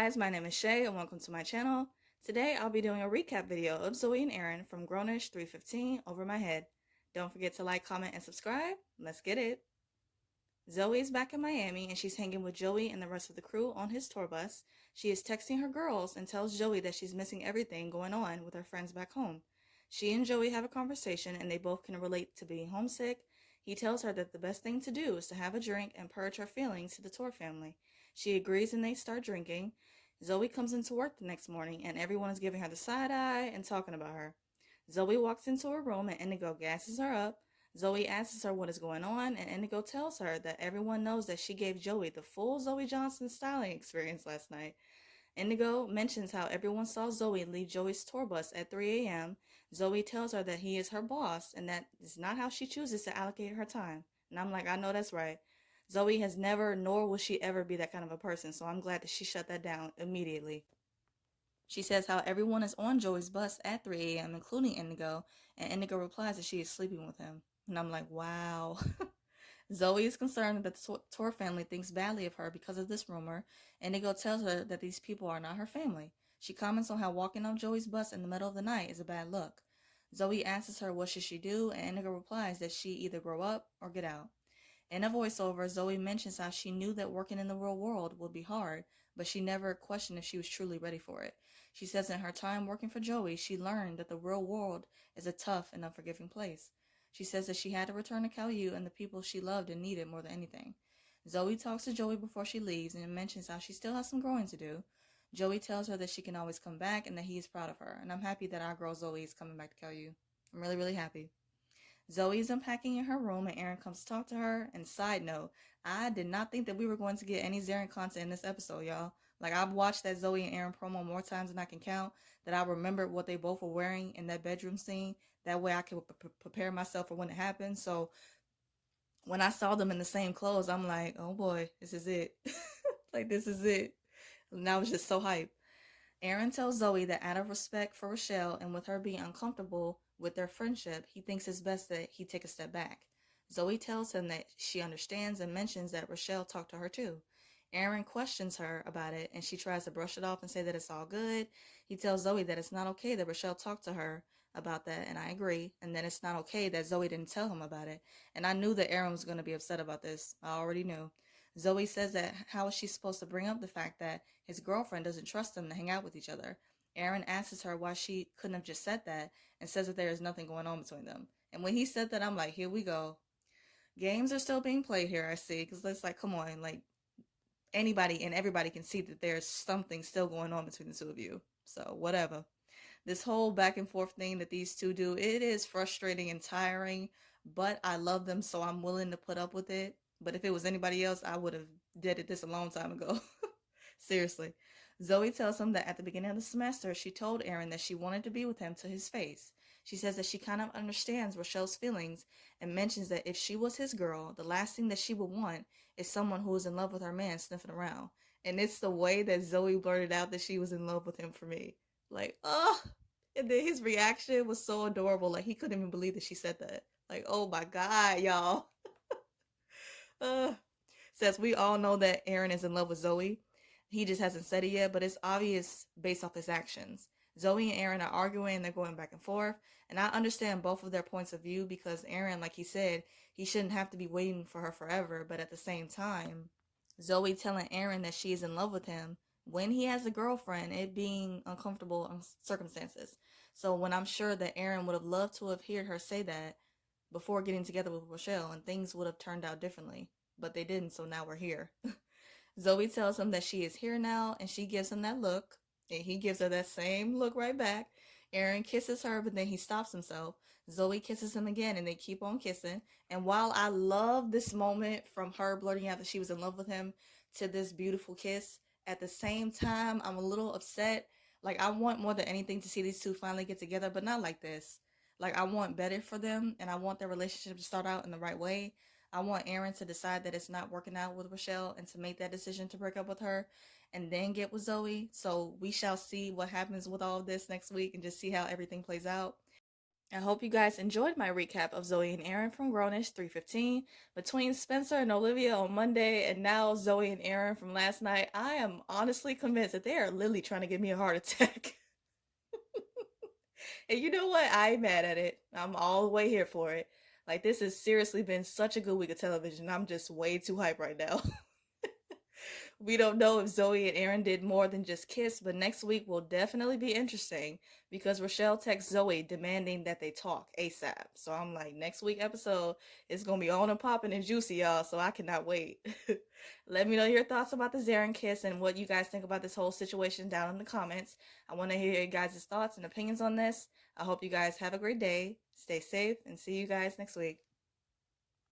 guys, my name is Shay and welcome to my channel. Today I'll be doing a recap video of Zoey and Aaron from Grownish 315 Over My Head. Don't forget to like, comment, and subscribe. Let's get it. Zoey's back in Miami and she's hanging with Joey and the rest of the crew on his tour bus. She is texting her girls and tells Joey that she's missing everything going on with her friends back home. She and Joey have a conversation and they both can relate to being homesick. He tells her that the best thing to do is to have a drink and purge her feelings to the tour family. She agrees and they start drinking. Zoey comes into work the next morning and everyone is giving her the side eye and talking about her. Zoey walks into her room and Indigo gasses her up. Zoey asks her what is going on, and Indigo tells her that everyone knows that she gave Joey the full Zoey Johnson styling experience last night. Indigo mentions how everyone saw Zoey leave Joey's tour bus at 3 a.m. Zoey tells her that he is her boss and that is not how she chooses to allocate her time. And I'm like, I know that's right. Zoey has never, nor will she ever be that kind of a person, so I'm glad that she shut that down immediately. She says how everyone is on Joey's bus at 3 a.m., including Indigo, and Indigo replies that she is sleeping with him. And I'm like, wow. Zoey is concerned that the tour family thinks badly of her because of this rumor. Indigo tells her that these people are not her family. She comments on how walking on Joey's bus in the middle of the night is a bad look. Zoey asks her what should she do, and Indigo replies that she either grow up or get out. In a voiceover, Zoey mentions how she knew that working in the real world would be hard, but she never questioned if she was truly ready for it. She says in her time working for Joey, she learned that the real world is a tough and unforgiving place. She says that she had to return to Caillou and the people she loved and needed more than anything. Zoey talks to Joey before she leaves and mentions how she still has some growing to do. Joey tells her that she can always come back and that he is proud of her, and I'm happy that our girl Zoey is coming back to Caillou. I'm really, really happy. Zoey is unpacking in her room and Aaron comes to talk to her. And side note, I did not think that we were going to get any Zarin content in this episode, y'all. Like, I've watched that Zoey and Aaron promo more times than I can count, that I remembered what they both were wearing in that bedroom scene. That way I could prepare myself for when it happens. So when I saw them in the same clothes, I'm like, oh boy, this is it. Like, this is it. And I was just so hyped. Aaron tells Zoey that out of respect for Rochelle and with her being uncomfortable with their friendship, he thinks it's best that he take a step back. Zoey tells him that she understands and mentions that Rochelle talked to her too. Aaron questions her about it and she tries to brush it off and say that it's all good. He tells Zoey that it's not okay that Rochelle talked to her about that, and I agree, and then it's not okay that Zoey didn't tell him about it. And I knew that Aaron was going to be upset about this. I already knew. Zoey says that how is she supposed to bring up the fact that his girlfriend doesn't trust them to hang out with each other. Aaron asks her why she couldn't have just said that and says that there is nothing going on between them. And when he said that, I'm like, here we go. Games are still being played here, I see, because it's like, come on, like, anybody and everybody can see that there's something still going on between the two of you. So, whatever. This whole back and forth thing that these two do, it is frustrating and tiring, but I love them, so I'm willing to put up with it. But if it was anybody else, I would have did this a long time ago. Seriously. Zoey tells him that at the beginning of the semester, she told Aaron that she wanted to be with him to his face. She says that she kind of understands Rochelle's feelings and mentions that if she was his girl, the last thing that she would want is someone who is in love with her man sniffing around. And it's the way that Zoey blurted out that she was in love with him for me. Like, oh, and then his reaction was so adorable. Like, he couldn't even believe that she said that. Like, oh my God, y'all. Says we all know that Aaron is in love with Zoey. He just hasn't said it yet, but it's obvious based off his actions. Zoey and Aaron are arguing and they're going back and forth. And I understand both of their points of view because Aaron, like he said, he shouldn't have to be waiting for her forever. But at the same time, Zoey telling Aaron that she is in love with him when he has a girlfriend, it being uncomfortable circumstances. So when I'm sure that Aaron would have loved to have heard her say that before getting together with Rochelle, and things would have turned out differently. But they didn't, so now we're here. Zoey tells him that she is here now, and she gives him that look, and he gives her that same look right back. Aaron kisses her, but then he stops himself. Zoey kisses him again, and they keep on kissing. And while I love this moment from her blurting out that she was in love with him to this beautiful kiss, at the same time, I'm a little upset. Like, I want more than anything to see these two finally get together, but not like this. Like, I want better for them, and I want their relationship to start out in the right way. I want Aaron to decide that it's not working out with Rochelle and to make that decision to break up with her and then get with Zoey. So we shall see what happens with all of this next week and just see how everything plays out. I hope you guys enjoyed my recap of Zoey and Aaron from Grownish 315. Between Spencer and Olivia on Monday and now Zoey and Aaron from last night, I am honestly convinced that they are literally trying to give me a heart attack. And you know what? I ain't mad at it. I'm all the way here for it. Like, this has seriously been such a good week of television. I'm just way too hyped right now. We don't know if Zoe and Aaron did more than just kiss, but next week will definitely be interesting because Rochelle texts Zoe demanding that they talk ASAP. So I'm like, next week episode is gonna be on and popping and juicy, y'all. So I cannot wait. Let me know your thoughts about the Zarin kiss and what you guys think about this whole situation down in the comments. I want to hear your guys' thoughts and opinions on this. I hope you guys have a great day, stay safe, and see you guys next week.